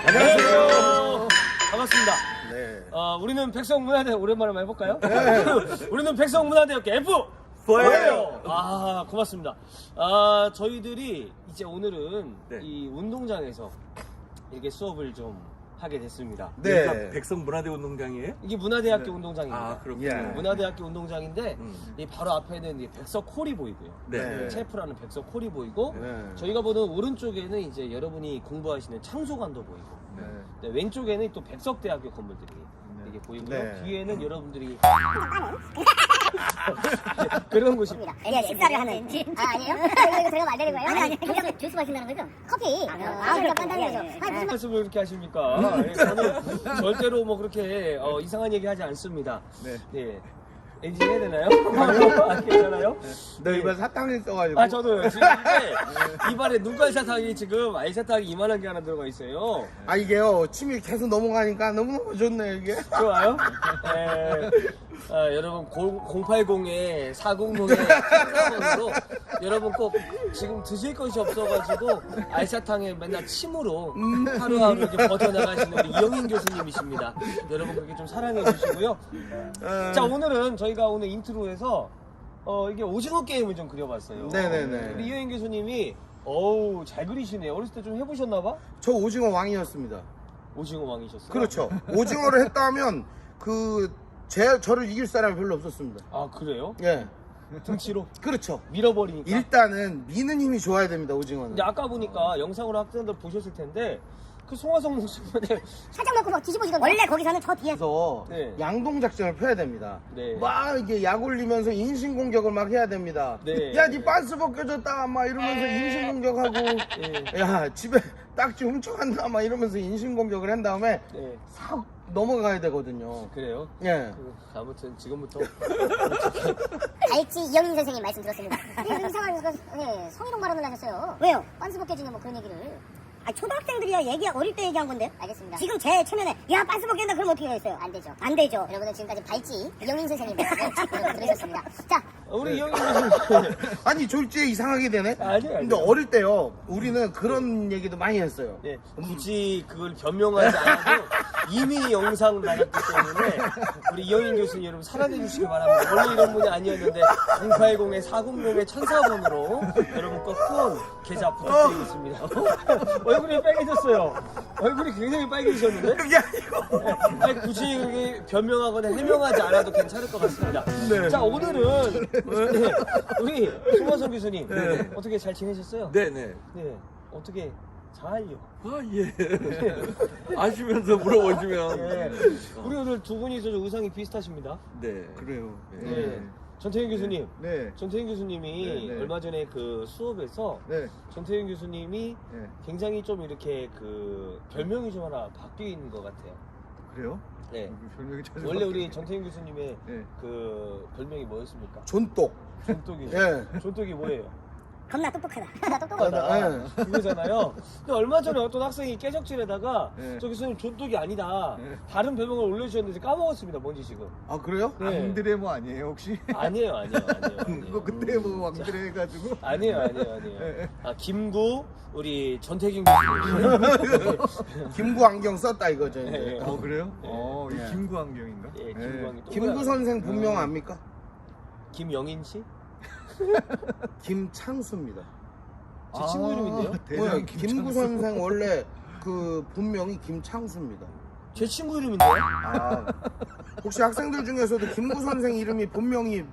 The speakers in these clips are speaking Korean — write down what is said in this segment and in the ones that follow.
안녕하세요. 반갑습니다. 네. 우리는 백성문화대 오랜만에 한번 해볼까요? 우리는 백성문화대학교 F4예요. 고맙습니다. 저희들이 이제 오늘은 네. 이 운동장에서 이렇게 수업을 좀 하게 됐습니다. 네. 여기가 백성문화대 운동장이에요? 이게 문화대학교 네. 운동장입니다. 그렇군요. 예. 문화대학교 운동장인데 이 바로 앞에는 이 백석홀이 보이고요. 네. 체프라는 백석홀이 보이고 네. 저희가 보는 오른쪽에는 이제 여러분이 공부하시는 창소관도 보이고 네, 왼쪽에는 또 백석대학교 건물들이 이게 보이고요. 네. 뒤에는 여러분들이 그런 곳입니다. 예, 식사를 하는. 아니에요? 이거 들어가면 안 되는 거예요? 아니. 주스 마신다는 거죠? 커피. 그러니까 빤다는 거죠. 아니, 무슨 말씀을 그렇게 하십니까? 저는 절대로 뭐 그렇게 이상한 얘기 하지 않습니다. 네. 예. 엔진 해야 되나요? 안 괜찮아요? 너 이번 사탕이 있어가지고. 저도 지금 입안에 눈깔 사탕이 지금 알사탕이 이만한 게 하나 들어가 있어요. 이게요, 침이 계속 넘어가니까 너무너무 좋네요, 이게. 좋아요? 네. 여러분 080에 400에 14번으로 여러분 꼭 지금 드실 것이 없어가지고 알사탕에 맨날 침으로 하루하루 이렇게 버텨나가시는 우리 이영인 교수님이십니다. 여러분 그렇게 좀 사랑해 주시고요. 자, 오늘은 저희가 오늘 인트로에서 이게 오징어 게임을 좀 그려봤어요. 네네네. 우리 이영인 교수님이 잘 그리시네요. 어렸을 때 좀 해보셨나봐? 저 오징어 왕이었습니다. 오징어 왕이셨어요? 그렇죠. 오징어를 했다면, 저를 이길 사람이 별로 없었습니다. 그래요? 예. 등치로 그렇죠. 밀어버리니까. 일단은 미는 힘이 좋아야 됩니다, 오징어는. 근데 아까 보니까 영상으로 학생들 보셨을 텐데 그 송화성 모습에 살짝 넣고 막 뒤집어지던데. 원래 거기서는 저 뒤에. 그래서 네. 양동작전을 펴야 됩니다. 네. 막 이게 약 올리면서 인신공격을 막 해야 됩니다. 네. 야, 네 빤스 벗겨졌다 막 이러면서 인신공격하고 네. 야, 집에 딱지 훔쳐간다 막 이러면서 인신공격을 한 다음에 네. 싹 넘어가야 되거든요. 그래요? 예. 아무튼 지금부터 알지 이영인 선생님 말씀 들었습니다. 이상한 성희롱 발언을 하셨어요. 왜요? 빤스 벗겨지냐 뭐 그런 얘기를. 초등학생들이야 어릴 때 얘기한 건데. 알겠습니다. 지금 제 체면에 야 빤스 벗긴다 그러면 어떻게 하겠어요? 안 되죠. 안 되죠. 여러분은 지금까지 발지 이영인 선생님 말씀을 들으셨습니다. 자, 우리 이영인 교수님 아니, 졸지에 이상하게 되네? 아니에요. 근데 어릴 때요, 우리는 그런 얘기도 많이 했어요. 네, 굳이 그걸 변명하지 않아도 이미 영상 나갔기 때문에 우리 이영인 교수님 여러분 사랑해 주시기 바랍니다. 원래 이런 분이 아니었는데 080에 400에 1004번으로 여러분 꼭 후원 계좌 부탁드리겠습니다. 얼굴이 빨개졌어요. 얼굴이 굉장히 빨개지셨는데? 그게 아니고. 아니, 굳이 그렇게 변명하거나 해명하지 않아도 괜찮을 것 같습니다. 네. 자, 오늘은 우리 송화성 교수님 어떻게 잘 지내셨어요? 네네. 네, 어떻게 잘요? 예. 아시면서 물어보시면. 네. 우리 오늘 두 분이서 좀 의상이 비슷하십니다. 네. 그래요. 네. 전태현 교수님. 네. 전태현 교수님이 네, 네. 얼마 전에 그 수업에서 네. 전태현 교수님이 네. 굉장히 좀 이렇게 그 별명이 좀 하나 바뀐 것 같아요. 그래요? 네. 별명이 자주 원래 우리 바뀌네. 전태현 교수님의 네. 그 별명이 뭐였습니까? 존똑. 존똑이. 예. 존똑이 뭐예요? 겁나 똑똑하다. 나 똑똑하다. 예. 그거잖아요. 근데 얼마 전에 어떤 학생이 깨적질에다가 네. 저 교수님 존똑이 아니다. 네. 다른 별명을 올려주셨는데 까먹었습니다. 뭔지 지금. 아, 그래요? 네. 왕드레모 뭐 아니에요 혹시? 아니에요. 그거 그때 뭐 왕드레 해가지고 아니에요. 네. 김구 우리 전태균 교수님. 김구 안경 썼다 이거죠. 이제. 네. 그래요? 네. 이 김구 안경인가? 예, 김구 김구 선생 본명 압니까? 김영인 씨? 김창수입니다. 제 친구 이름인데요? 뭐야, 김구 선생 원래 그 본명이 김창수입니다. 제 친구 이름인데요? 아, 혹시 학생들 중에서도 김구 선생 이름이 본명이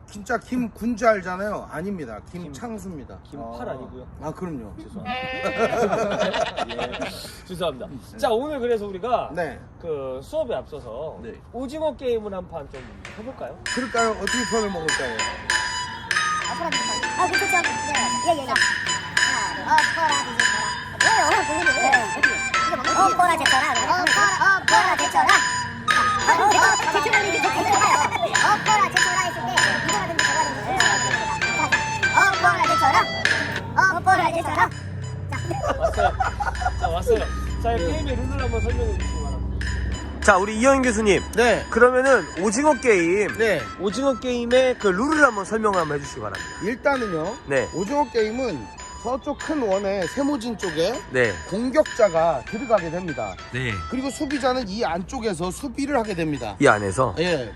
진짜 김군자 알잖아요. 아닙니다. 김창수입니다. 김팔 아니고요. 아, 그럼요. 예, 죄송합니다. 자, 오늘 그래서 우리가 네. 그 수업에 앞서서 네. 오징어 게임을 한 판 좀 해볼까요? 그럴까요? 어떻게 편을 먹을까요? 어퍼라 뒤집어라. 그렇죠. 예. 하나, 둘, 어퍼라 뒤집어라. 뭐예요, 어퍼라 제쳐라. 어퍼라 제쳐라. 어퍼라 제쳐라 했을 때 이거라든지 저거라든지 어퍼라 제쳐라. 왔어요. 자, 왔어요. 자, 이 게임의 룰을 한번 설명해 주시기 바랍니다. 자, 우리 이영인 교수님. 네. 그러면은 오징어 게임. 네. 오징어 게임의 그 룰을 한번 설명 한번 해주시기 바랍니다. 일단은요. 네. 오징어 게임은 저쪽 큰 원의 세모진 쪽에 네. 공격자가 들어가게 됩니다. 네. 그리고 수비자는 이 안쪽에서 수비를 하게 됩니다. 이 안에서. 예.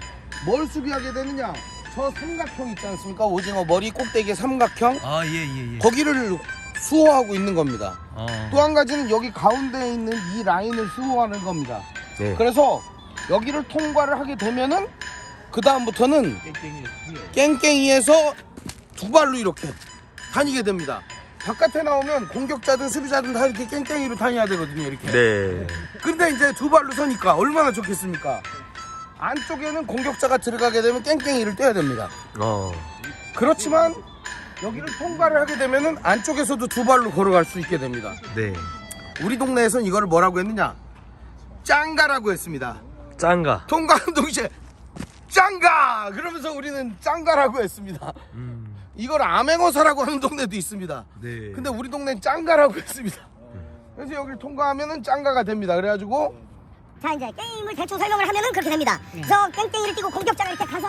뭘 수비하게 되느냐? 저 삼각형 있지 않습니까? 오징어 머리 꼭대기에 삼각형. 아, 예. 거기를 수호하고 있는 겁니다. 어. 또 한 가지는 여기 가운데에 있는 이 라인을 수호하는 겁니다. 네. 그래서 여기를 통과를 하게 되면은 그 다음부터는 깽깽이에서 두 발로 이렇게 다니게 됩니다. 바깥에 나오면 공격자든 수비자든 다 이렇게 깽깽이로 다녀야 되거든요. 이렇게. 네. 근데 이제 두 발로 서니까 얼마나 좋겠습니까? 안쪽에는 공격자가 들어가게 되면 깽깽이를 떼야 됩니다. 어. 그렇지만 여기를 통과를 하게 되면은 안쪽에서도 두 발로 걸어갈 수 있게 됩니다. 네. 우리 동네에선 이거를 뭐라고 했느냐? 짱가라고 했습니다. 짱가. 통과하는 동시에 짱가! 그러면서 우리는 짱가라고 했습니다. 이걸 암행어사라고 하는 동네도 있습니다. 네. 근데 우리 동네는 짱가라고 했습니다. 그래서 여기를 통과하면은 짱가가 됩니다. 그래가지고 자, 이제 게임을 대충 설명을 하면은 그렇게 됩니다. 그래서 깽깽이를 띄고 공격자가 이렇게 가서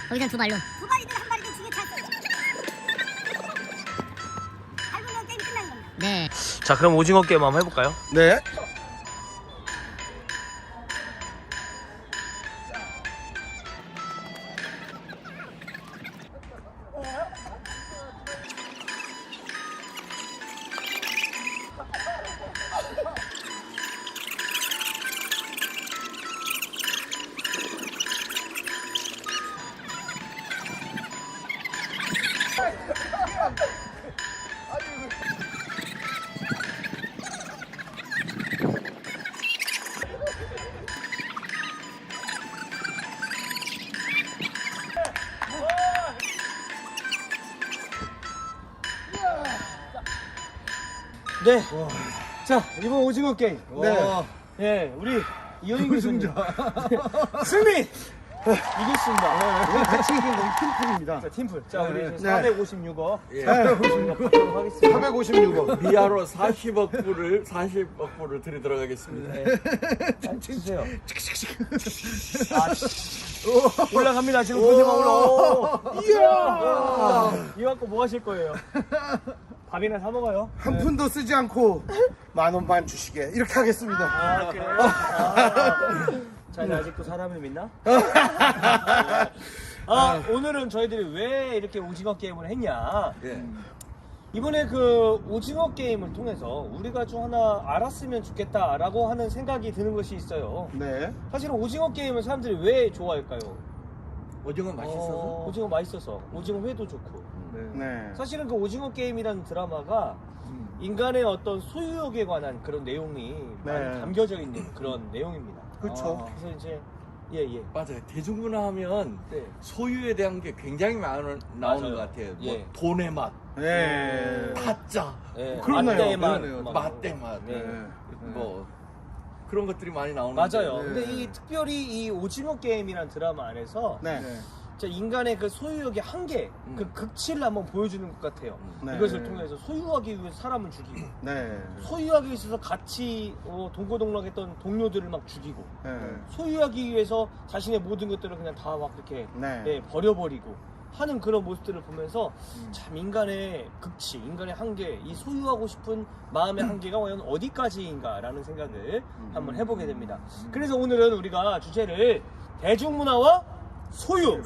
거기선 두 발이든 한 발이든 중에 찬스. 밟으면 게임이 끝나는 겁니다. 네. 자, 그럼 오징어 게임 한번 해볼까요? 네. 네. 자, 이번 오징어 게임. 네. 예, 우리 이현희 교수님. 승리! 이겼습니다. 같이 이긴 건 팀플입니다. 자, 팀플. 자, 우리 네. 456억. 예. 456억 하겠습니다. 456억. 미아로 40억 불을 들이 들어가겠습니다. 주세요. 올라갑니다. 지금 본대방으로. 이야! 이거 갖고 뭐 하실 거예요? 밥이나 사 먹어요. 한 푼도 쓰지 않고 10,000원만 주시게 이렇게 하겠습니다. 아, 그래요? 아. 자네 아직도 사람을 믿나? 아, 오늘은 저희들이 왜 이렇게 오징어 게임을 했냐? 예. 이번에 그 오징어 게임을 통해서 우리가 좀 하나 알았으면 좋겠다라고 하는 생각이 드는 것이 있어요. 네. 사실은 오징어 게임을 사람들이 왜 좋아할까요? 오징어 맛있어서? 오징어 맛있어서. 오징어 회도 좋고. 네. 사실은 그 오징어 게임이라는 드라마가 인간의 어떤 소유욕에 관한 그런 내용이 많이 담겨져 있는 그런 내용입니다. 그렇죠. 그래서 이제 예. 맞아요. 대중문화 하면 네. 소유에 대한 게 굉장히 나오는 맞아요. 것 같아요. 예. 뭐 돈의 맛, 네. 타짜, 예. 그러네요. 맛대 맛, 그러네요. 막. 맛대 맛, 네. 뭐 그런 것들이 많이 나오는 맞아요. 네. 근데 이 특별히 이 오징어 게임이라는 드라마 안에서 네. 진짜 인간의 그 소유욕의 한계, 그 극치를 한번 보여주는 것 같아요. 네. 이것을 통해서 소유하기 위해서 사람을 죽이고, 네. 소유하기 위해서 같이 동고동락했던 동료들을 막 죽이고, 네. 소유하기 위해서 자신의 모든 것들을 그냥 다 막 이렇게 네. 버려버리고 하는 그런 모습들을 보면서 참 인간의 극치, 인간의 한계, 이 소유하고 싶은 마음의 한계가 과연 어디까지인가라는 생각을 한번 해보게 됩니다. 그래서 오늘은 우리가 주제를 대중문화와 소유,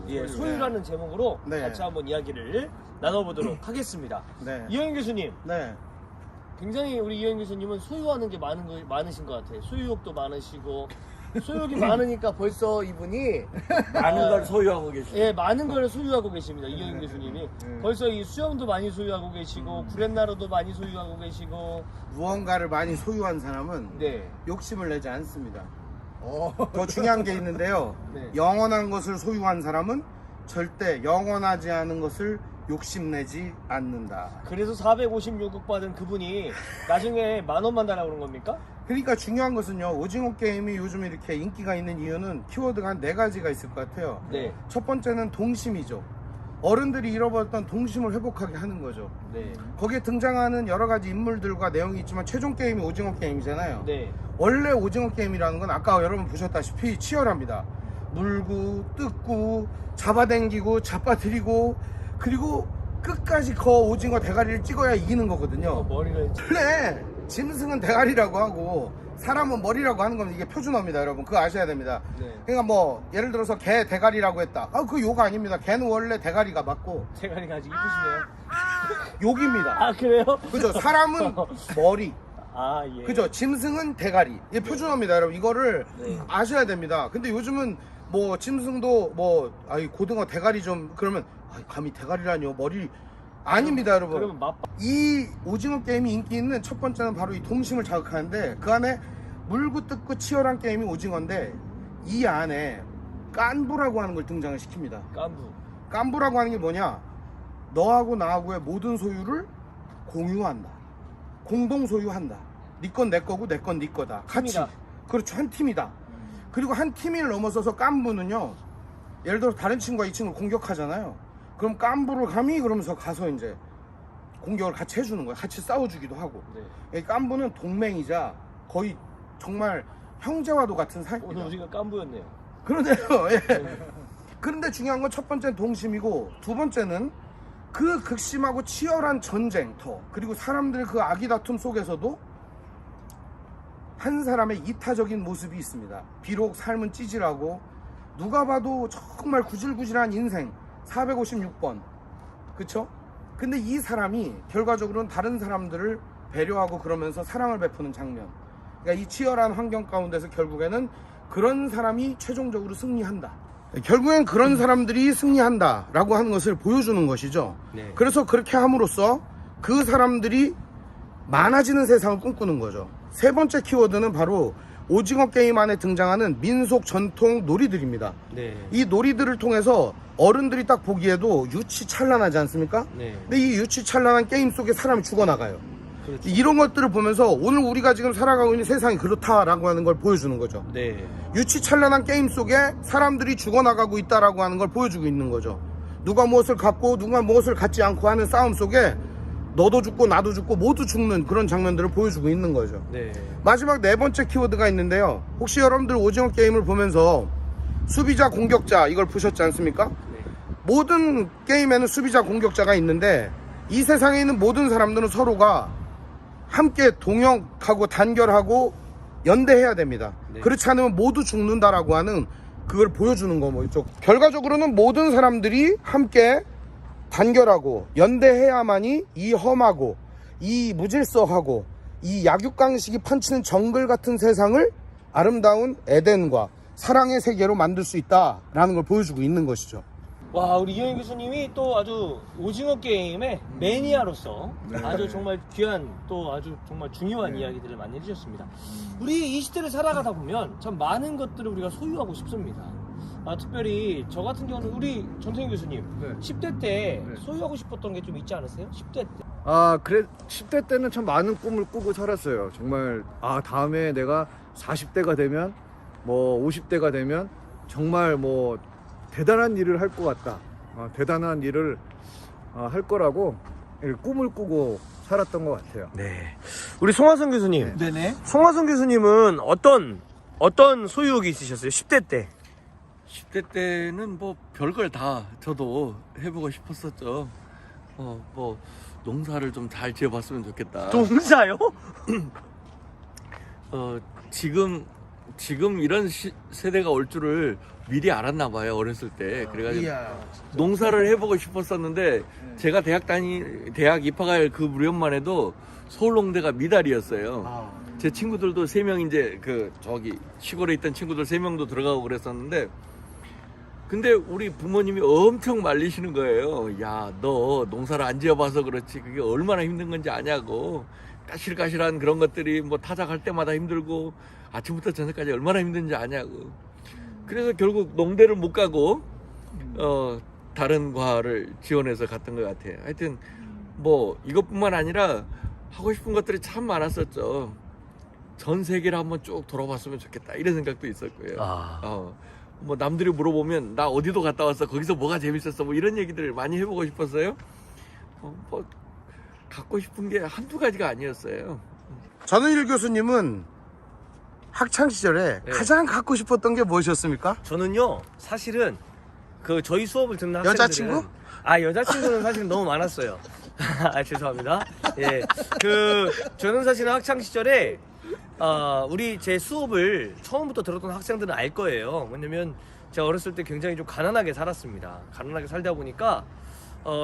예, 소유라는 제목으로 네. 같이 한번 이야기를 나눠보도록 하겠습니다. 네. 이영인 교수님, 네. 굉장히 우리 이영인 교수님은 소유하는 게 많으신 것 같아요. 소유욕도 많으시고 소유욕이 많으니까 벌써 이분이 많은 걸 소유하고 계시죠. 예, 많은 걸 소유하고 계십니다. 이영인 교수님이 벌써 이 수영도 많이 소유하고 계시고 구렛나루도 많이 소유하고 계시고 무언가를 많이 소유한 사람은 네. 욕심을 내지 않습니다. 더 중요한 게 있는데요. 네. 영원한 것을 소유한 사람은 절대 영원하지 않은 것을 욕심내지 않는다. 그래서 456억 받은 그분이 나중에 10,000원만 달라고 그런 겁니까? 그러니까 중요한 것은요. 오징어 게임이 요즘 이렇게 인기가 있는 이유는 키워드가 한 4가지가 있을 것 같아요. 네. 첫 번째는 동심이죠. 어른들이 잃어버렸던 동심을 회복하게 하는 거죠. 네. 거기에 등장하는 여러 가지 인물들과 내용이 있지만 최종 게임이 오징어 게임이잖아요. 네. 원래 오징어 게임이라는 건 아까 여러분 보셨다시피 치열합니다. 물고 뜯고 잡아당기고 잡아들이고 그리고 끝까지 거 오징어 대가리를 찍어야 이기는 거거든요. 머리가 원래 짐승은 대가리라고 하고 사람은 머리라고 하는 건 이게 표준어입니다, 여러분. 그거 아셔야 됩니다. 네. 그러니까 뭐 예를 들어서 개 대가리라고 했다. 그거 욕 아닙니다. 개는 원래 대가리가 맞고 대가리가 아직 이쁘시네요. 욕입니다. 아 그래요? 그죠? 사람은 머리. 아 예. 그죠? 짐승은 대가리. 이게 표준어입니다, 여러분. 이거를 네. 아셔야 됩니다. 근데 요즘은 뭐 짐승도 뭐 고등어 대가리 좀 그러면 감히 대가리라뇨 머리 아닙니다, 여러분. 그러면 맛. 이 오징어 게임이 인기 있는 첫 번째는 바로 이 동심을 자극하는데 그 안에 물고 뜯고 치열한 게임이 오징어인데 이 안에 깐부라고 하는 걸 등장을 시킵니다. 깐부. 깐부라고 하는 게 뭐냐? 너하고 나하고의 모든 소유를 공유한다. 공동 소유한다. 네 건 내 거고 내 건 네 거다. 같이. 팀이다. 그렇죠. 한 팀이다. 그리고 한 팀을 넘어서서 깐부는요. 예를 들어 다른 친구가 이 친구를 공격하잖아요. 그럼 깐부를 감히 그러면서 가서 이제 공격을 같이 해주는 거예요. 같이 싸워주기도 하고. 네. 이 깐부는 동맹이자 거의 정말 형제와도 같은 오늘 사이입니다. 우리가 깐부였네요. 그런데요. 예. 그런데 중요한 건 첫 번째는 동심이고 두 번째는 그 극심하고 치열한 전쟁터 그리고 사람들 그 아기다툼 속에서도 한 사람의 이타적인 모습이 있습니다. 비록 삶은 찌질하고 누가 봐도 정말 구질구질한 인생 456번 그쵸? 근데 이 사람이 결과적으로는 다른 사람들을 배려하고 그러면서 사랑을 베푸는 장면. 그러니까 이 치열한 환경 가운데서 결국에는 그런 사람이 최종적으로 승리한다. 결국엔 그런 사람들이 승리한다라고 하는 것을 보여주는 것이죠. 네. 그래서 그렇게 함으로써 그 사람들이 많아지는 세상을 꿈꾸는 거죠. 세 번째 키워드는 바로 오징어 게임 안에 등장하는 민속 전통 놀이들입니다. 네. 이 놀이들을 통해서 어른들이 딱 보기에도 유치찬란하지 않습니까? 네. 근데 이 유치찬란한 게임 속에 사람이 죽어나가요. 그렇죠. 이런 것들을 보면서 오늘 우리가 지금 살아가고 있는 세상이 그렇다라고 하는 걸 보여주는 거죠. 네. 유치찬란한 게임 속에 사람들이 죽어나가고 있다라고 하는 걸 보여주고 있는 거죠. 누가 무엇을 갖고 누가 무엇을 갖지 않고 하는 싸움 속에 너도 죽고 나도 죽고 모두 죽는 그런 장면들을 보여주고 있는 거죠. 네. 마지막 네 번째 키워드가 있는데요. 혹시 여러분들 오징어 게임을 보면서 수비자 공격자 이걸 보셨지 않습니까? 네. 모든 게임에는 수비자 공격자가 있는데 이 세상에 있는 모든 사람들은 서로가 함께 동역하고 단결하고 연대해야 됩니다. 네. 그렇지 않으면 모두 죽는다라고 하는 그걸 보여주는 거죠. 결과적으로는 모든 사람들이 함께 단결하고 연대해야만이 이 험하고 이 무질서하고 이 약육강식이 판치는 정글 같은 세상을 아름다운 에덴과 사랑의 세계로 만들 수 있다라는 걸 보여주고 있는 것이죠. 와 우리 이영희 교수님이 또 아주 오징어 게임의 매니아로서 아주 정말 귀한 또 아주 정말 중요한 이야기들을 많이 해주셨습니다. 우리 이 시대를 살아가다 보면 참 많은 것들을 우리가 소유하고 싶습니다. 특별히 저 같은 경우는 우리 전태희 교수님 네. 10대 때 소유하고 싶었던 게 좀 있지 않았어요? 10대 때. 그래 10대 때는 참 많은 꿈을 꾸고 살았어요. 정말 다음에 내가 40대가 되면 뭐 50대가 되면 정말 뭐 대단한 일을 할 것 같다. 대단한 일을 할 거라고 꿈을 꾸고 살았던 것 같아요. 네. 우리 송화성 교수님. 네네. 송화성 교수님은 어떤 소유욕이 있으셨어요? 10대 때. 10대 때는 뭐 별걸 다 저도 해보고 싶었었죠. 뭐 농사를 좀 잘 지어봤으면 좋겠다. 농사요? 지금 이런 세대가 올 줄을 미리 알았나 봐요, 어렸을 때. 그래가지고 농사를 해보고 싶었었는데 제가 대학 입학할 그 무렵만 해도 서울농대가 미달이었어요. 제 친구들도 3명 이제 저기 시골에 있던 친구들 3명도 들어가고 그랬었는데 근데 우리 부모님이 엄청 말리시는 거예요. 야, 너 농사를 안 지어봐서 그렇지 그게 얼마나 힘든 건지 아냐고. 까실까실한 그런 것들이 뭐 타작할 때마다 힘들고 아침부터 저녁까지 얼마나 힘든지 아냐고. 그래서 결국 농대를 못 가고 다른 과를 지원해서 갔던 것 같아요. 하여튼 뭐 이것뿐만 아니라 하고 싶은 것들이 참 많았었죠. 전 세계를 한번 쭉 돌아봤으면 좋겠다 이런 생각도 있었고요. 뭐 남들이 물어보면 나 어디도 갔다 왔어 거기서 뭐가 재밌었어 뭐 이런 얘기들을 많이 해보고 싶었어요. 뭐 갖고 싶은 게 한두 가지가 아니었어요. 전은일 교수님은 학창 시절에 가장 갖고 싶었던 게 무엇이었습니까? 저는요 사실은 저희 수업을 듣는 학생들은 여자친구? 아, 여자친구는 사실 너무 많았어요. 아, 죄송합니다. 예. 저는 사실은 학창 시절에, 우리 제 수업을 처음부터 들었던 학생들은 알 거예요. 왜냐면 제가 어렸을 때 굉장히 좀 가난하게 살았습니다. 가난하게 살다 보니까,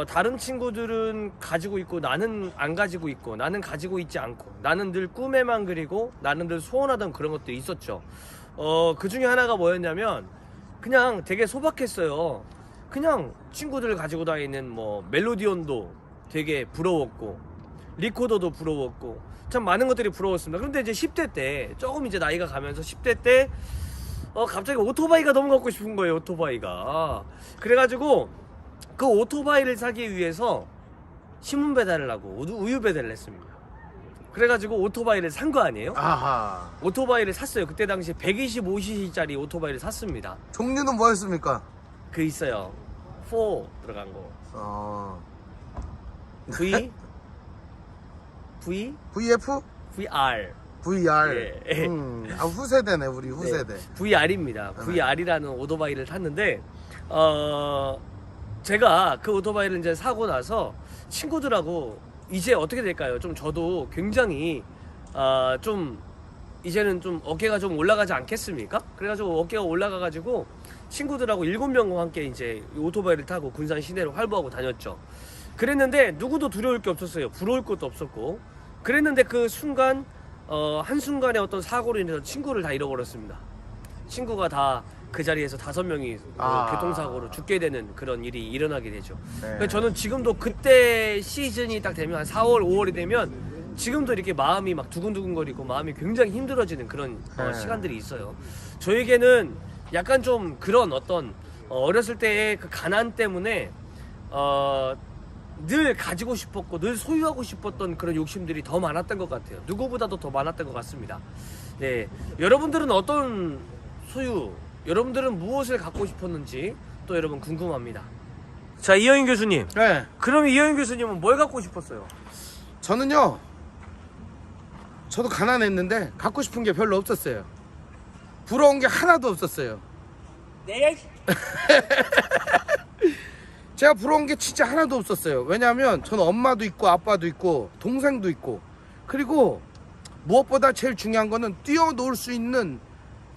다른 친구들은 가지고 있고 나는 안 가지고 있고 나는 가지고 있지 않고 나는 늘 꿈에만 그리고 나는 늘 소원하던 그런 것들이 있었죠. 그 중에 하나가 뭐였냐면 그냥 되게 소박했어요. 그냥 친구들 가지고 다니는 뭐 멜로디온도 되게 부러웠고 리코더도 부러웠고 참 많은 것들이 부러웠습니다. 그런데 이제 10대 때 조금 이제 나이가 가면서 10대 때 갑자기 오토바이가 너무 갖고 싶은 거예요. 오토바이가. 그래가지고 그 오토바이를 사기 위해서 신문 배달을 하고 우유 배달을 했습니다. 그래가지고 오토바이를 산 거 아니에요? 아하. 오토바이를 샀어요. 그때 당시 125cc짜리 오토바이를 샀습니다. 종류는 뭐였습니까? 그 있어요. 4 들어간 거. V VF? VR. VR. 예. 후세대네, 우리 후세대. 네, VR입니다. VR이라는 오토바이를 탔는데 제가 그 오토바이를 이제 사고 나서 친구들하고 이제 어떻게 될까요? 좀 저도 굉장히 좀 이제는 좀 어깨가 좀 올라가지 않겠습니까? 그래가지고 어깨가 올라가가지고 친구들하고 7명과 함께 이제 오토바이를 타고 군산 시내로 활보하고 다녔죠. 그랬는데 누구도 두려울 게 없었어요. 부러울 것도 없었고. 그랬는데 그 순간 한순간에 어떤 사고로 인해서 친구를 다 잃어버렸습니다. 친구가 다 그 자리에서 5명이 교통사고로 죽게 되는 그런 일이 일어나게 되죠. 그래서 저는 지금도 그때 시즌이 딱 되면 한 4월, 5월이 되면 지금도 이렇게 마음이 막 두근두근거리고 마음이 굉장히 힘들어지는 그런 시간들이 있어요. 저에게는 약간 좀 그런 어떤 어렸을 때의 그 가난 때문에 늘 가지고 싶었고 늘 소유하고 싶었던 그런 욕심들이 더 많았던 것 같아요. 누구보다도 더 많았던 것 같습니다. 네, 여러분들은 어떤 소유, 여러분들은 무엇을 갖고 싶었는지 또 여러분 궁금합니다. 자, 이영인 교수님. 네. 그럼 이영인 교수님은 뭘 갖고 싶었어요? 저는요, 저도 가난했는데 갖고 싶은 게 별로 없었어요. 부러운 게 하나도 없었어요. 네. 제가 부러운 게 진짜 하나도 없었어요. 왜냐하면 저는 엄마도 있고 아빠도 있고 동생도 있고, 그리고 무엇보다 제일 중요한 거는 뛰어놀 수 있는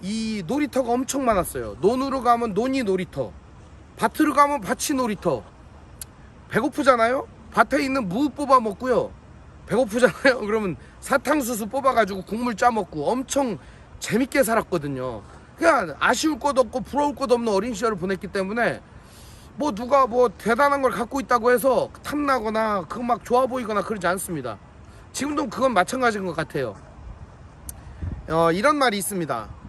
이 놀이터가 엄청 많았어요. 논으로 가면 논이 놀이터, 밭으로 가면 밭이 놀이터. 배고프잖아요? 밭에 있는 무 뽑아 먹고요. 배고프잖아요? 그러면 사탕수수 뽑아가지고 국물 짜 먹고 엄청 재밌게 살았거든요. 그냥 아쉬울 것도 없고 부러울 것도 없는 어린 시절을 보냈기 때문에 뭐 누가 뭐 대단한 걸 갖고 있다고 해서 탐나거나 그거 막 좋아 보이거나 그러지 않습니다. 지금도 그건 마찬가지인 것 같아요. 이런 말이 있습니다.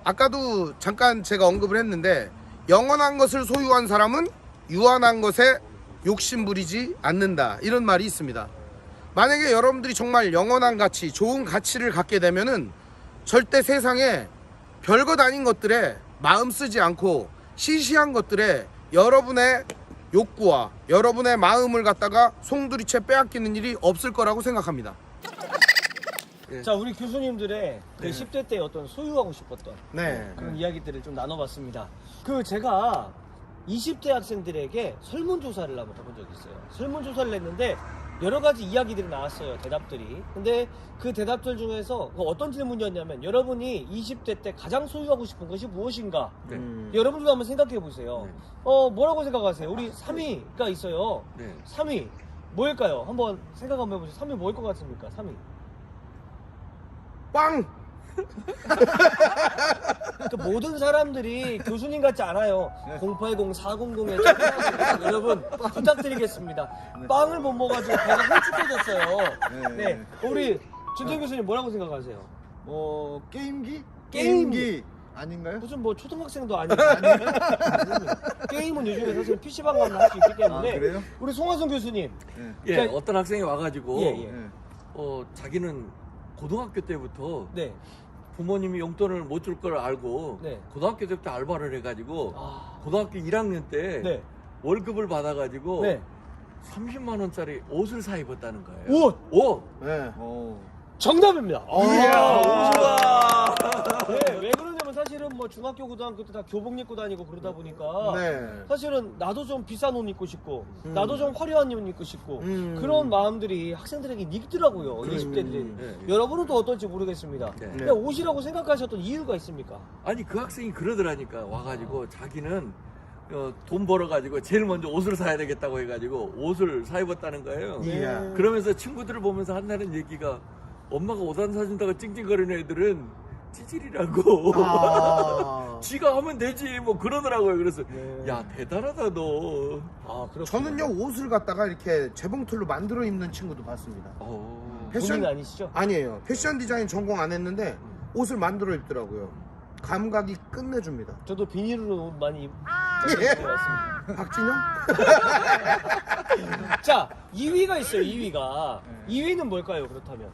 아까도 잠깐 제가 언급을 했는데, 영원한 것을 소유한 사람은 유한한 것에 욕심 부리지 않는다, 이런 말이 있습니다. 만약에 여러분들이 정말 영원한 가치, 좋은 가치를 갖게 되면은 절대 세상에 별것 아닌 것들에 마음 쓰지 않고 시시한 것들에 여러분의 욕구와 여러분의 마음을 갖다가 송두리째 빼앗기는 일이 없을 거라고 생각합니다. 자, 우리 교수님들의 그 10대 때 어떤 소유하고 싶었던 네. 그런 이야기들을 좀 나눠봤습니다. 제가 20대 학생들에게 설문조사를 한번 해본 적이 있어요. 설문조사를 했는데 여러 가지 이야기들이 나왔어요. 대답들이. 근데 그 대답들 중에서 어떤 질문이었냐면, 여러분이 20대 때 가장 소유하고 싶은 것이 무엇인가? 여러분도 한번 생각해 보세요. 뭐라고 생각하세요? 우리 3위가 있어요. 3위 뭐일까요? 한번 생각 한번 해보세요. 3위 뭐일 것 같습니까? 3위. 빵! 모든 사람들이 교수님 같지 않아요. 080-400에 여러분 부탁드리겠습니다. 빵을 못 먹어가지고 배가 홀쭉해졌어요. 네, 우리 준태 교수님 뭐라고 생각하세요? 게임기? 게임기 아닌가요? 무슨 뭐 초등학생도 아니고 게임은 요즘에 사실 PC방 가면 할 수 있기 때문에. 그래요? 우리 송하성 교수님. 예, 자, 어떤 학생이 와가지고 예. 자기는 고등학교 때부터 네. 부모님이 용돈을 못 줄 걸 알고 네. 고등학교 때부터 알바를 해가지고 고등학교 1학년 때 네. 월급을 받아가지고 네. 30만 원짜리 옷을 사 입었다는 거예요. 옷! 네. 정답입니다. 이야, 옷이다. 네, 왜 그러냐면 사실은 뭐 중학교 고등학교 때 다 교복 입고 다니고 그러다 보니까 네. 사실은 나도 좀 비싼 옷 입고 싶고 나도 좀 화려한 옷 입고 싶고 그런 마음들이 학생들에게 있더라고요. 20대들이. 네. 여러분은 또 어떨지 모르겠습니다. 네. 근데 옷이라고 생각하셨던 이유가 있습니까? 아니 그 학생이 그러더라니까 와가지고 자기는 돈 벌어가지고 제일 먼저 옷을 사야 되겠다고 해가지고 옷을 사 입었다는 거예요. 이야. 그러면서 친구들을 보면서 한다는 얘기가 엄마가 옷 안 사준다고 찡찡거리는 애들은 찌질이라고 아. 지가 하면 되지 뭐 그러더라고요. 그래서 네. 야 대단하다 너. 아, 그렇군요. 저는요 옷을 갖다가 이렇게 재봉틀로 만들어 입는 친구도 봤습니다. 본인 아니시죠? 아니에요. 패션 디자인 전공 안 했는데 옷을 만들어 입더라고요. 감각이 끝내줍니다. 저도 비닐로 옷 많이 예. 입었습니다. 박진영? 자, 2위가 있어요. 2위가. 2위는 뭘까요? 그렇다면.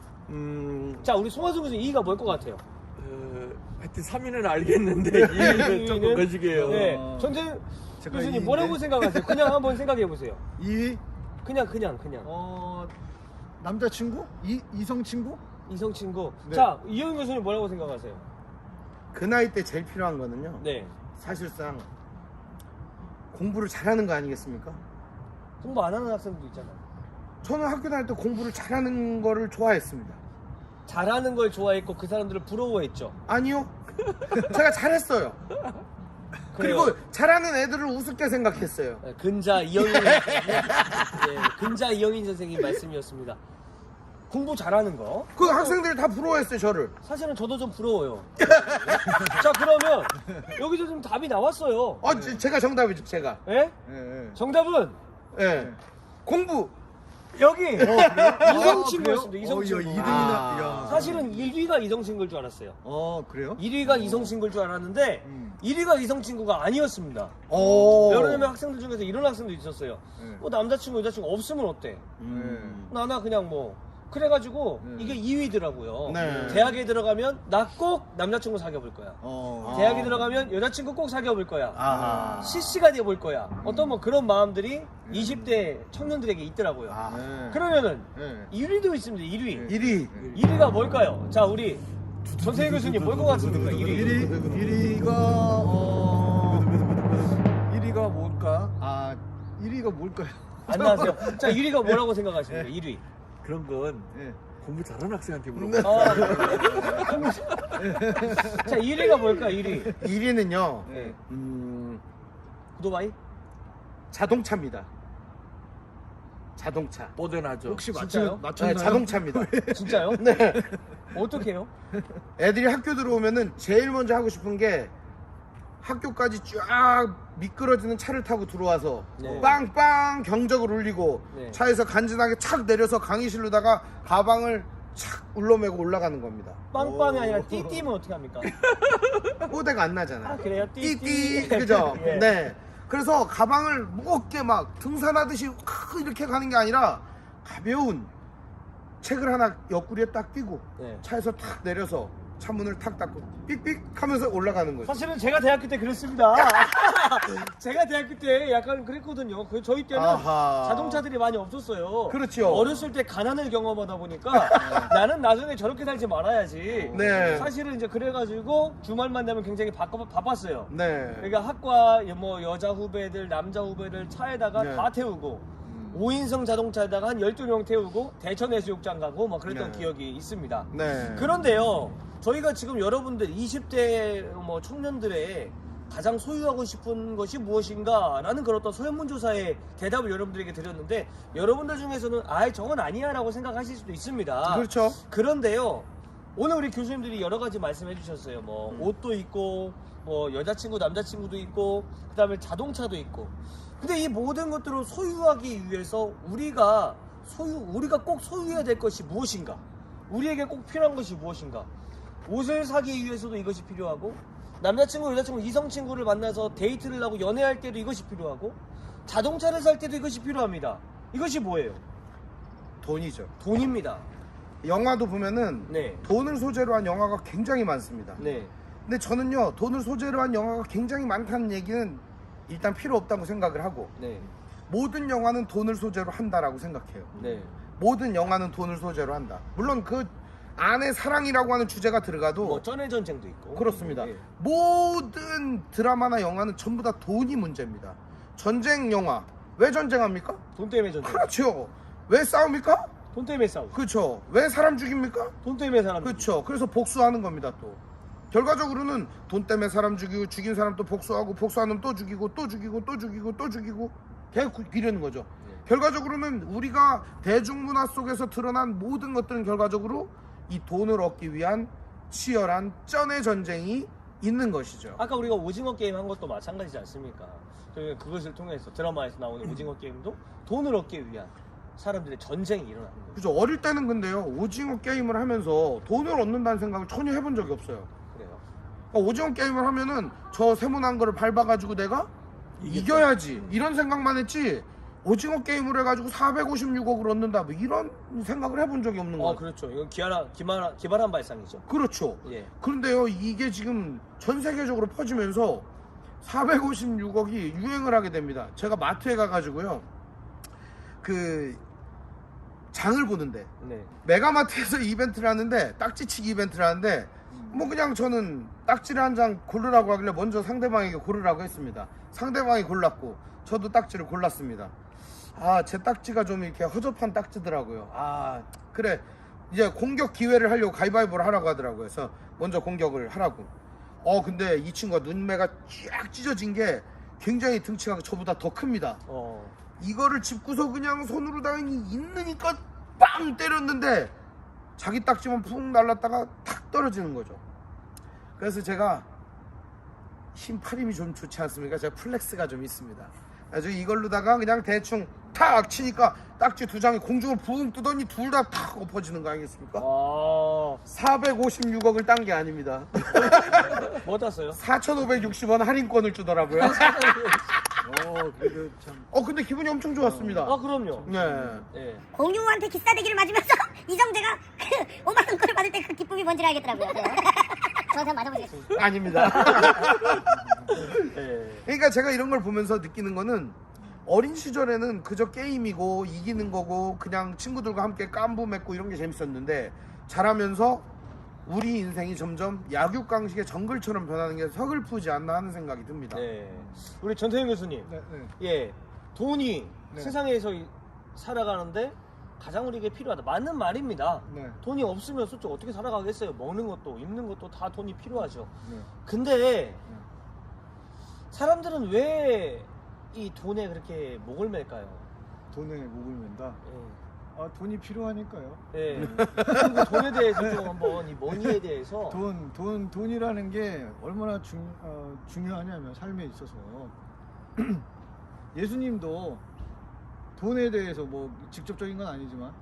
자, 우리 송하승 교수님 2위가 뭘 것 같아요? 하여튼 3위는 알겠는데 2위는 조금 거시기해요. 네. 어, 전재 제가 교수님 2위인데? 뭐라고 생각하세요? 그냥 한번 생각해 보세요. 2위 그냥. 남자친구? 이성 친구? 이성 친구. 네. 자, 이영희 교수님 뭐라고 생각하세요? 그 나이 때 제일 필요한 거는요. 네. 사실상 공부를 잘하는 거 아니겠습니까? 공부 안 하는 학생도 있잖아요. 저는 학교 다닐 때 공부를 잘하는 거를 좋아했습니다. 잘하는 걸 좋아했고 그 사람들을 부러워했죠. 아니요. 제가 잘했어요. 그리고 그래요. 잘하는 애들을 우습게 생각했어요. 네, 근자 이영인 선생님, 네, 근자 이영인 선생님 말씀이었습니다. 공부 잘하는 거. 그 학생들이 다 부러워했어요, 저를. 사실은 저도 좀 부러워요. 자, 그러면 여기서 좀 답이 나왔어요. 제가 정답이죠, 제가. 예? 예. 정답은 예. 공부. 여기 이성 친구였습니다. 그래요? 이성 친구. 2등이나. 아. 사실은 1위가 이성 친구일 줄 알았어요. 그래요? 1위가 이성 친구일 줄 알았는데 1위가 이성 친구가 아니었습니다. 오. 여러 명 학생들 중에서 이런 학생도 있었어요. 네. 뭐 남자친구 여자친구 없으면 어때? 음. 나나 그냥 뭐 그래가지고 네. 이게 2위더라고요. 네. 대학에 들어가면 나 꼭 남자친구 사귀어 볼 거야. 대학에 들어가면 여자친구 꼭 사귀어 볼 거야. 아. CC가 돼 볼 거야. 어떤 뭐 그런 마음들이 20대 청년들에게 있더라고요. 아. 네. 그러면은 네. 1위도 있습니다. 1위. 1위. 1위가 뭘까요? 자, 우리 전세희 교수님 뭘 것 같습니까? 1위. 1위가 뭘까? 1위가 뭘까요? 안녕하세요. 자, 1위가 뭐라고 생각하십니까? 1위. 그런 건 예. 공부 잘하는 학생한테 물어봐. 자, 1위가 뭘까요? 1위. 1위는요. 네. 오토바이? 자동차입니다. 자동차. 뽀대나죠. 혹시 진짜요? 맞췄나요? 네, 자동차입니다. 진짜요? 네. 어떻게 해요? 애들이 학교 들어오면은 제일 먼저 하고 싶은 게 학교까지 쫙 미끄러지는 차를 타고 들어와서 네. 빵빵 경적을 울리고 네. 차에서 간지나게 착 내려서 강의실로다가 가방을 착 울러매고 올라가는 겁니다. 빵빵이 아니라 띠띠면 어떻게 합니까? 뽀대가 안 나잖아요. 아, 그래요? 띠띠 그죠? 예. 네. 그래서 가방을 무겁게 막 등산하듯이 이렇게 가는 게 아니라 가벼운 책을 하나 옆구리에 딱 끼고 네. 차에서 탁 내려서 차문을 탁 닫고 삑삑 하면서 올라가는 거죠. 사실은 제가 대학교 때 그랬습니다. 제가 대학교 때 약간 그랬거든요. 저희 때는 아하. 자동차들이 많이 없었어요. 그렇죠. 어렸을 때 가난을 경험하다 보니까 나는 나중에 저렇게 살지 말아야지. 네. 사실은 이제 그래가지고 주말만 되면 굉장히 바빴어요. 네. 그러니까 학과 뭐 여자 후배들, 남자 후배들 차에다가 네. 다 태우고 5인승 자동차에다가 한 12명 태우고 대천해수욕장 가고 막 그랬던 네. 기억이 있습니다. 네. 그런데요, 저희가 지금 여러분들 20대 뭐 청년들의 가장 소유하고 싶은 것이 무엇인가 라는 그런 어떤 설문조사의 대답을 여러분들에게 드렸는데 여러분들 중에서는 저건 아니야 라고 생각하실 수도 있습니다. 그렇죠. 그런데요, 오늘 우리 교수님들이 여러 가지 말씀해 주셨어요. 뭐 옷도 있고 뭐 여자친구 남자친구도 있고 그 다음에 자동차도 있고. 근데 이 모든 것들을 소유하기 위해서 우리가 꼭 소유해야 될 것이 무엇인가, 우리에게 꼭 필요한 것이 무엇인가. 옷을 사기 위해서도 이것이 필요하고, 남자친구 여자친구 이성친구를 만나서 데이트를 하고 연애할 때도 이것이 필요하고, 자동차를 살 때도 이것이 필요합니다. 이것이 뭐예요? 돈이죠. 돈입니다. 영화도 보면은 네. 돈을 소재로 한 영화가 굉장히 많습니다. 네. 근데 저는요, 돈을 소재로 한 영화가 굉장히 많다는 얘기는 일단 필요 없다고 생각을 하고, 네. 모든 영화는 돈을 소재로 한다라고 생각해요. 네. 모든 영화는 돈을 소재로 한다. 물론 그 안에 사랑이라고 하는 주제가 들어가도 뭐 쩐의 전쟁도 있고. 그렇습니다. 예. 모든 드라마나 영화는 전부 다 돈이 문제입니다. 전쟁 영화 왜 전쟁합니까? 돈 때문에 전쟁. 그렇죠. 왜 싸웁니까? 돈 때문에 싸우고. 그렇죠. 왜 사람 죽입니까? 돈 때문에 사람. 그렇죠. 그래서 복수하는 겁니다. 또 결과적으로는 돈 때문에 사람 죽이고 죽인 사람 또 복수하고 복수하는 또 죽이고 또 죽이고 또 죽이고 또 죽이고 계속 이러는 거죠. 결과적으로는 우리가 대중문화 속에서 드러난 모든 것들은 결과적으로 이 돈을 얻기 위한 치열한 쩐의 전쟁이 있는 것이죠. 아까 우리가 오징어 게임 한 것도 마찬가지지 않습니까? 저희가 그것을 통해서 드라마에서 나오는 오징어 게임도 돈을 얻기 위한 사람들의 전쟁이 일어나는 거죠. 그죠. 어릴 때는 근데요 오징어 게임을 하면서 돈을 얻는다는 생각을 전혀 해본 적이 없어요. 그래요. 그러니까 오징어 게임을 하면은 저 세모난 거를 밟아가지고 내가 이겨야지 이런 생각만 했지 오징어 게임을 해가지고 456억을 얻는다 뭐 이런 생각을 해본 적이 없는 거예요. 그렇죠. 이건 기발한 발상이죠. 그렇죠. 예. 그런데요 이게 지금 전 세계적으로 퍼지면서 456억이 유행을 하게 됩니다. 제가 마트에 가가지고요 그 장을 보는데 네. 메가마트에서 이벤트를 하는데 딱지치기 이벤트를 하는데 뭐 그냥 저는 딱지를 한 장 고르라고 하길래 먼저 상대방에게 고르라고 했습니다. 상대방이 골랐고 저도 딱지를 골랐습니다. 아, 제 딱지가 좀 이렇게 허접한 딱지더라고요. 아, 그래. 이제 공격 기회를 하려고 가위바위보를 하라고 하더라고요. 그래서 먼저 공격을 하라고. 근데 이 친구가 눈매가 쫙 찢어진 게 굉장히 등치가 저보다 더 큽니다. 이거를 짚고서 그냥 손으로 당연히 있느니까 빵 때렸는데 자기 딱지만 푹 날랐다가 탁 떨어지는 거죠. 그래서 제가 힘팔힘이 좀 좋지 않습니까? 제가 플렉스가 좀 있습니다. 그래서 이걸로다가 그냥 대충 탁 치니까 딱지 두 장이 공중을 붕 뜨더니 둘 다 탁 엎어지는 거 아니겠습니까? 456억을 딴 게 아닙니다. 뭐 땄어요? 4,560원 할인권을 주더라고요. 그래도 참. 근데 기분이 엄청 좋았습니다. 그럼요. 네. 예. 공유한테 기싸대기를 맞으면서 이정재가 그 5만 원권을 받을 때 그 기쁨이 뭔지를 알겠더라고요. 저한테 한번 맞아보시겠습니다. 아닙니다. 예. 그러니까 제가 이런 걸 보면서 느끼는 거는 어린 시절에는 그저 게임이고 이기는 거고 그냥 친구들과 함께 깐부 맺고 이런 게 재밌었는데 자라면서 우리 인생이 점점 약육강식의 정글처럼 변하는 게 서글프지 않나 하는 생각이 듭니다. 네. 우리 전태영 교수님. 네, 네. 예. 돈이 네. 세상에서 살아가는데 가장 우리에게 필요하다. 맞는 말입니다. 네. 돈이 없으면 솔직히 어떻게 살아가겠어요? 먹는 것도 입는 것도 다 돈이 필요하죠. 네. 근데 사람들은 왜 이 돈에 그렇게 목을 맬까요? 돈에 목을 맨다. 예. 돈이 필요하니까요. 예. 그리고 돈에 대해서 좀 한번 이 머니에 대해서 돈이라는 게 얼마나 중요하냐면 삶에 있어서 예수님도 돈에 대해서 뭐 직접적인 건 아니지만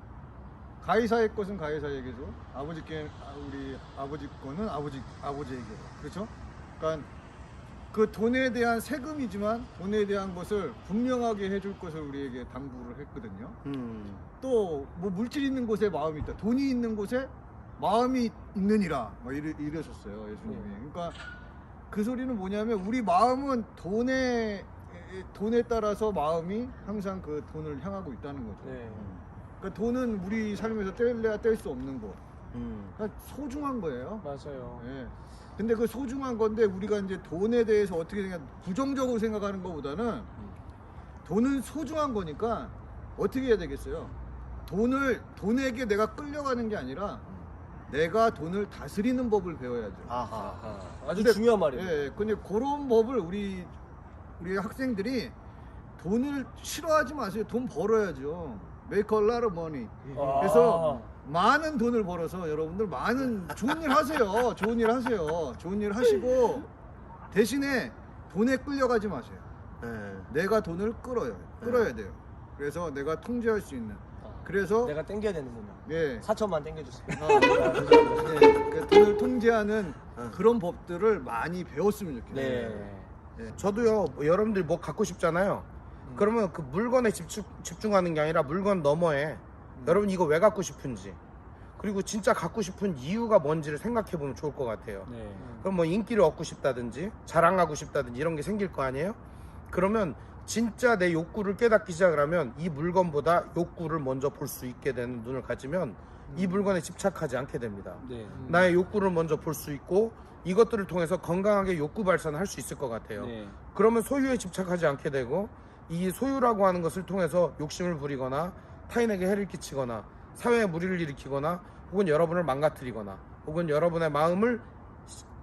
가이사의 것은 가이사에게도 우리 아버지 거는 아버지에게도 그렇죠? 그러니까 그 돈에 대한 세금이지만 돈에 대한 것을 분명하게 해줄 것을 우리에게 당부를 했거든요. 또 뭐 물질 있는 곳에 마음이 있다. 돈이 있는 곳에 마음이 있느니라. 뭐 이러셨어요 예수님이. 그러니까 그 소리는 뭐냐면 우리 마음은 돈에 따라서 마음이 항상 그 돈을 향하고 있다는 거죠. 네. 그러니까 돈은 우리 삶에서 뗄래야 뗄 수 없는 것. 그러니까 소중한 거예요. 맞아요. 예. 근데 그 소중한 건데 우리가 이제 돈에 대해서 어떻게 부정적으로 생각하는 것보다는 돈은 소중한 거니까 어떻게 해야 되겠어요? 돈에게 내가 끌려가는 게 아니라 내가 돈을 다스리는 법을 배워야죠. 아주 근데, 중요한 말이에요. 예, 근데 그런 법을 우리 학생들이 돈을 싫어하지 마세요. 돈 벌어야죠. Make a lot of money. 그래서 많은 돈을 벌어서 여러분들 많은 좋은 일 하세요. 좋은 일 하세요. 좋은 일 하시고 대신에 돈에 끌려가지 마세요. 내가 돈을 끌어야 돼요. 그래서 내가 통제할 수 있는. 그래서 내가 땡겨야 되는구나. 예. 4천만 땡겨주세요. 그 돈을 통제하는 그런 법들을 많이 배웠으면 좋겠어요. 네. 저도요 여러분들이 뭐 갖고 싶잖아요. 그러면 그 물건에 집중하는 게 아니라 물건 너머에 여러분 이거 왜 갖고 싶은지 그리고 진짜 갖고 싶은 이유가 뭔지를 생각해 보면 좋을 것 같아요. 네. 그럼 뭐 인기를 얻고 싶다든지 자랑하고 싶다든지 이런 게 생길 거 아니에요? 그러면 진짜 내 욕구를 깨닫기 시작을 하면 이 물건보다 욕구를 먼저 볼 수 있게 되는 눈을 가지면 이 물건에 집착하지 않게 됩니다. 네. 나의 욕구를 먼저 볼 수 있고 이것들을 통해서 건강하게 욕구 발산을 할 수 있을 것 같아요. 네. 그러면 소유에 집착하지 않게 되고 이 소유라고 하는 것을 통해서 욕심을 부리거나 타인에게 해를 끼치거나 사회에 무리를 일으키거나 혹은 여러분을 망가뜨리거나 혹은 여러분의 마음을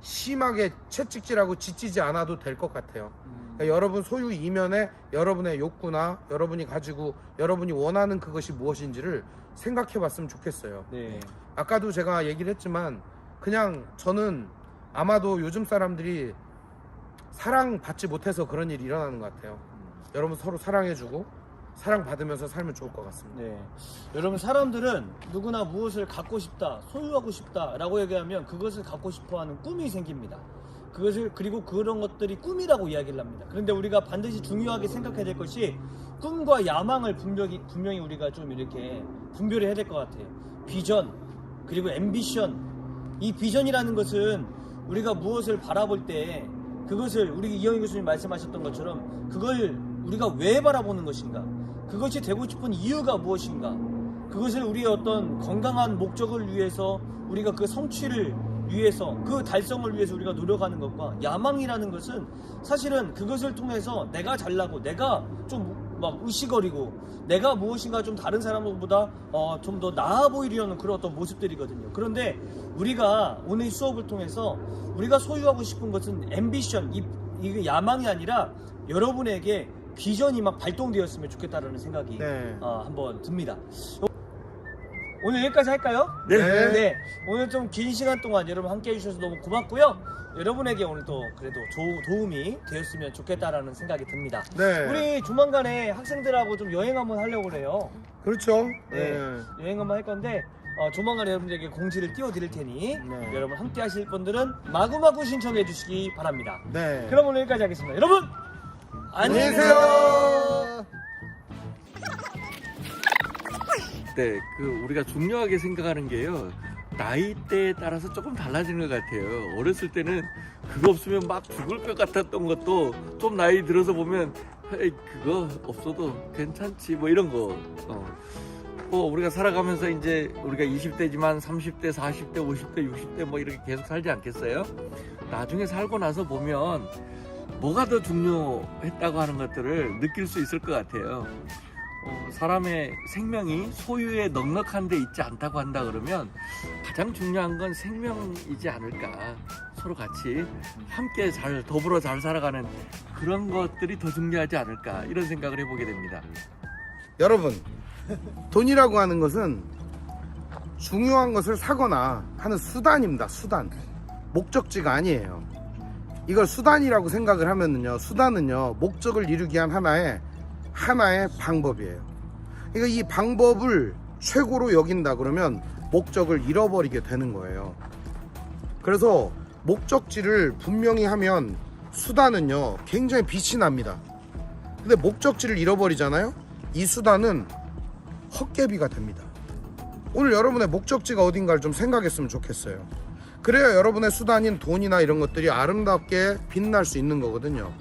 심하게 채찍질하고 지치지 않아도 될 것 같아요. 그러니까 여러분 소유 이면에 여러분의 욕구나 여러분이 가지고 여러분이 원하는 그것이 무엇인지를 생각해 봤으면 좋겠어요. 네. 아까도 제가 얘기를 했지만 그냥 저는 아마도 요즘 사람들이 사랑받지 못해서 그런 일이 일어나는 것 같아요. 여러분 서로 사랑해주고 사랑받으면서 살면 좋을 것 같습니다. 네. 여러분 사람들은 누구나 무엇을 갖고 싶다, 소유하고 싶다라고 얘기하면 그것을 갖고 싶어하는 꿈이 생깁니다. 그리고 그런 것들이 꿈이라고 이야기를 합니다. 그런데 우리가 반드시 중요하게 생각해야 될 것이 꿈과 야망을 분명히 우리가 좀 이렇게 분별을 해야 될 것 같아요. 비전 그리고 앰비션. 이 비전이라는 것은 우리가 무엇을 바라볼 때 그것을 우리 이영희 교수님 말씀하셨던 것처럼 그걸 우리가 왜 바라보는 것인가, 그것이 되고 싶은 이유가 무엇인가, 그것을 우리의 어떤 건강한 목적을 위해서 우리가 그 성취를 위해서 그 달성을 위해서 우리가 노력하는 것과 야망이라는 것은 사실은 그것을 통해서 내가 잘나고 내가 좀 막 으시거리고 내가 무엇인가 좀 다른 사람보다 좀 더 나아 보이려는 그런 어떤 모습들이거든요. 그런데 우리가 오늘 이 수업을 통해서 우리가 소유하고 싶은 것은 앰비션, 이게 야망이 아니라 여러분에게 비전이 막 발동되었으면 좋겠다라는 생각이 네. 한번 듭니다. 오늘 여기까지 할까요? 네. 네. 오늘 좀 긴 시간 동안 여러분 함께 해주셔서 너무 고맙고요. 여러분에게 오늘 또 그래도 도움이 되었으면 좋겠다라는 생각이 듭니다. 네. 우리 조만간에 학생들하고 좀 여행 한번 하려고 그래요. 그렇죠. 네. 여행 한번 할 건데 조만간에 여러분들에게 공지를 띄워드릴 테니 네. 여러분 함께 하실 분들은 마구마구 신청해 주시기 바랍니다. 네. 그럼 오늘 여기까지 하겠습니다. 여러분 안녕히 안녕히 계세요. 계세요. 네, 우리가 중요하게 생각하는 게요. 나이대에 따라서 조금 달라지는 것 같아요. 어렸을 때는 그거 없으면 막 죽을 것 같았던 것도 좀 나이 들어서 보면 에이, 그거 없어도 괜찮지 뭐 이런 거. 우리가 살아가면서 이제 우리가 20대지만 30대, 40대, 50대, 60대 뭐 이렇게 계속 살지 않겠어요? 나중에 살고 나서 보면 뭐가 더 중요했다고 하는 것들을 느낄 수 있을 것 같아요. 사람의 생명이 소유에 넉넉한 데 있지 않다고 한다 그러면 가장 중요한 건 생명이지 않을까. 서로 같이 함께 더불어 잘 살아가는 그런 것들이 더 중요하지 않을까 이런 생각을 해보게 됩니다. 여러분, 돈이라고 하는 것은 중요한 것을 사거나 하는 수단입니다. 수단. 목적지가 아니에요. 이걸 수단이라고 생각을 하면은요, 수단은요 목적을 이루기 위한 하나의 방법이에요. 그러니까 이 방법을 최고로 여긴다 그러면 목적을 잃어버리게 되는 거예요. 그래서 목적지를 분명히 하면 수단은요 굉장히 빛이 납니다. 근데 목적지를 잃어버리잖아요. 이 수단은 헛개비가 됩니다. 오늘 여러분의 목적지가 어딘가를 좀 생각했으면 좋겠어요. 그래야 여러분의 수단인 돈이나 이런 것들이 아름답게 빛날 수 있는 거거든요.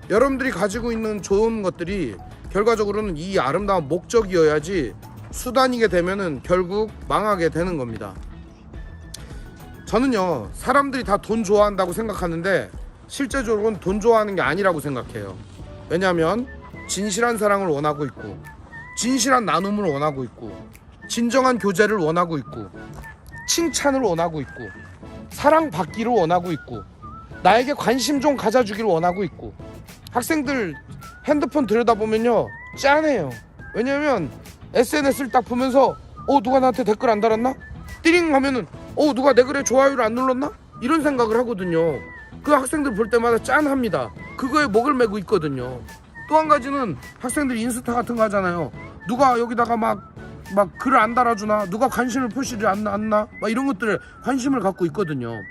여러분들이 가지고 있는 좋은 것들이 결과적으로는 이 아름다운 목적이어야지 수단이게 되면은 결국 망하게 되는 겁니다. 저는요 사람들이 다 돈 좋아한다고 생각하는데 실제적으로는 돈 좋아하는 게 아니라고 생각해요. 왜냐하면 진실한 사랑을 원하고 있고 진실한 나눔을 원하고 있고 진정한 교제를 원하고 있고 칭찬을 원하고 있고 사랑받기를 원하고 있고 나에게 관심 좀 가져주기를 원하고 있고. 학생들 핸드폰 들여다보면요 짠해요. 왜냐면 SNS를 딱 보면서 누가 나한테 댓글 안 달았나? 띠링 하면은 누가 내 글에 좋아요를 안 눌렀나? 이런 생각을 하거든요. 그 학생들 볼 때마다 짠합니다. 그거에 목을 메고 있거든요. 또 한 가지는 학생들 인스타 같은 거 하잖아요. 누가 여기다가 막 글을 안 달아주나? 누가 관심을 표시를 안 나? 막 이런 것들에 관심을 갖고 있거든요.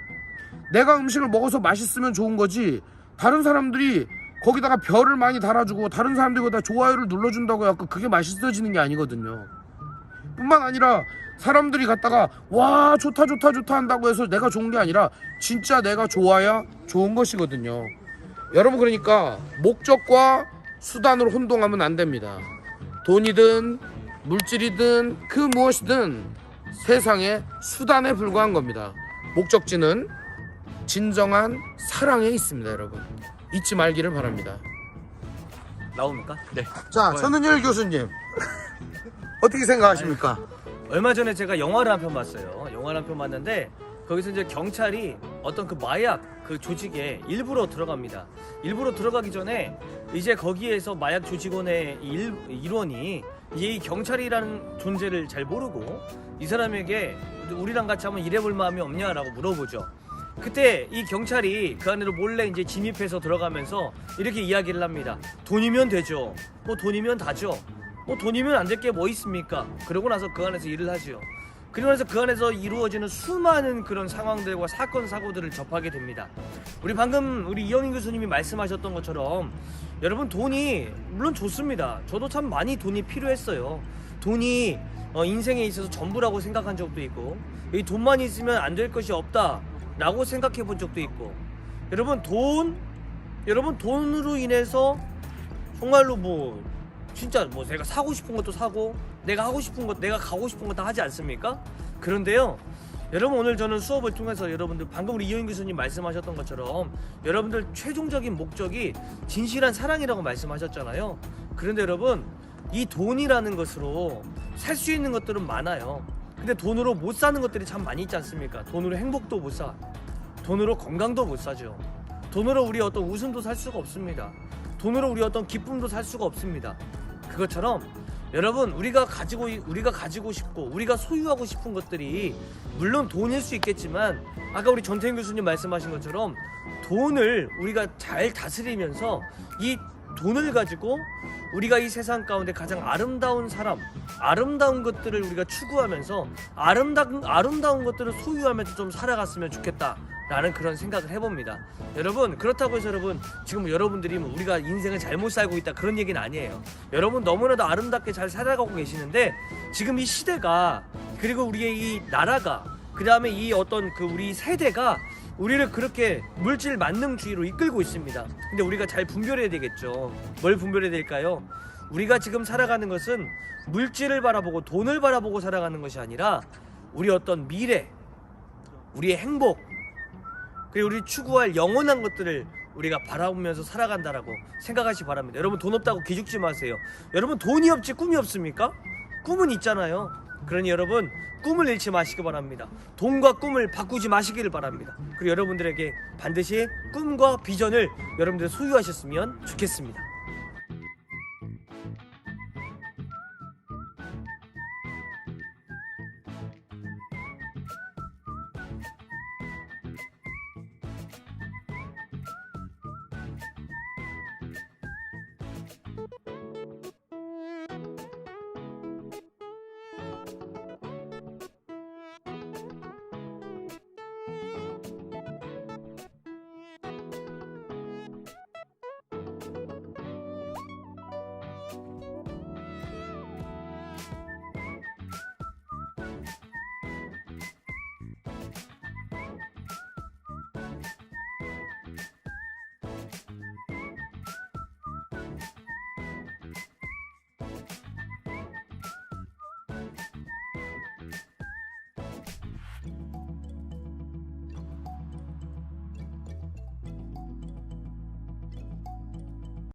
내가 음식을 먹어서 맛있으면 좋은 거지 다른 사람들이 거기다가 별을 많이 달아주고 다른 사람들보다 좋아요를 눌러준다고 해서 그게 맛있어지는 게 아니거든요. 뿐만 아니라 사람들이 갖다가 와 좋다 한다고 해서 내가 좋은 게 아니라 진짜 내가 좋아야 좋은 것이거든요. 여러분 그러니까 목적과 수단으로 혼동하면 안 됩니다. 돈이든 물질이든 그 무엇이든 세상의 수단에 불과한 겁니다. 목적지는 진정한 사랑에 있습니다, 여러분. 잊지 말기를 바랍니다. 나옵니까? 네. 자, 전은열 교수님 어떻게 생각하십니까? 얼마 전에 제가 영화를 한 편 봤어요. 영화를 한 편 봤는데 거기서 이제 경찰이 어떤 그 마약 그 조직에 일부러 들어갑니다. 일부러 들어가기 전에 이제 거기에서 마약 조직원의 일원이 이제 이 경찰이라는 존재를 잘 모르고 이 사람에게 우리랑 같이 한번 일해볼 마음이 없냐라고 물어보죠. 그때 이 경찰이 그 안으로 몰래 이제 진입해서 들어가면서 이렇게 이야기를 합니다. 돈이면 되죠. 뭐 돈이면 다죠. 뭐 돈이면 안 될 게 뭐 있습니까? 그러고 나서 그 안에서 일을 하죠. 그리고 나서 그 안에서 이루어지는 수많은 그런 상황들과 사건 사고들을 접하게 됩니다. 우리 방금 우리 이영인 교수님이 말씀하셨던 것처럼 여러분 돈이 물론 좋습니다. 저도 참 많이 돈이 필요했어요. 돈이 인생에 있어서 전부라고 생각한 적도 있고 이 돈만 있으면 안 될 것이 없다라고 생각해 본 적도 있고 여러분 돈으로 인해서 정말로 뭐 진짜 뭐 내가 사고 싶은 것도 사고 내가 하고 싶은 것 내가 가고 싶은 것 다 하지 않습니까? 그런데요 여러분 오늘 저는 수업을 통해서 여러분들 방금 우리 이호인 교수님 말씀하셨던 것처럼 여러분들 최종적인 목적이 진실한 사랑이라고 말씀하셨잖아요. 그런데 여러분 이 돈이라는 것으로 살 수 있는 것들은 많아요. 근데 돈으로 못 사는 것들이 참 많이 있지 않습니까? 돈으로 행복도 못 사, 돈으로 건강도 못 사죠. 돈으로 우리 어떤 웃음도 살 수가 없습니다. 돈으로 우리 어떤 기쁨도 살 수가 없습니다. 그것처럼 여러분 우리가 가지고 싶고 우리가 소유하고 싶은 것들이 물론 돈일 수 있겠지만 아까 우리 전태인 교수님 말씀하신 것처럼 돈을 우리가 잘 다스리면서 이 돈을 가지고 우리가 이 세상 가운데 가장 아름다운 사람, 아름다운 것들을 우리가 추구하면서 아름다운 것들을 소유하면서 좀 살아갔으면 좋겠다라는 그런 생각을 해봅니다. 여러분 그렇다고 해서 여러분 지금 여러분들이 뭐 우리가 인생을 잘못 살고 있다 그런 얘기는 아니에요. 여러분 너무나도 아름답게 잘 살아가고 계시는데 지금 이 시대가 그리고 우리의 이 나라가 그 다음에 이 어떤 그 우리 세대가 우리를 그렇게 물질 만능주의로 이끌고 있습니다. 근데 우리가 잘 분별해야 되겠죠. 뭘 분별해야 될까요? 우리가 지금 살아가는 것은 물질을 바라보고 돈을 바라보고 살아가는 것이 아니라 우리 어떤 미래, 우리의 행복, 그리고 우리 추구할 영원한 것들을 우리가 바라보면서 살아간다라고 생각하시기 바랍니다. 여러분 돈 없다고 기죽지 마세요. 여러분 돈이 없지 꿈이 없습니까? 꿈은 있잖아요. 그러니 여러분 꿈을 잃지 마시기 바랍니다. 돈과 꿈을 바꾸지 마시기를 바랍니다. 그리고 여러분들에게 반드시 꿈과 비전을 여러분들 소유하셨으면 좋겠습니다.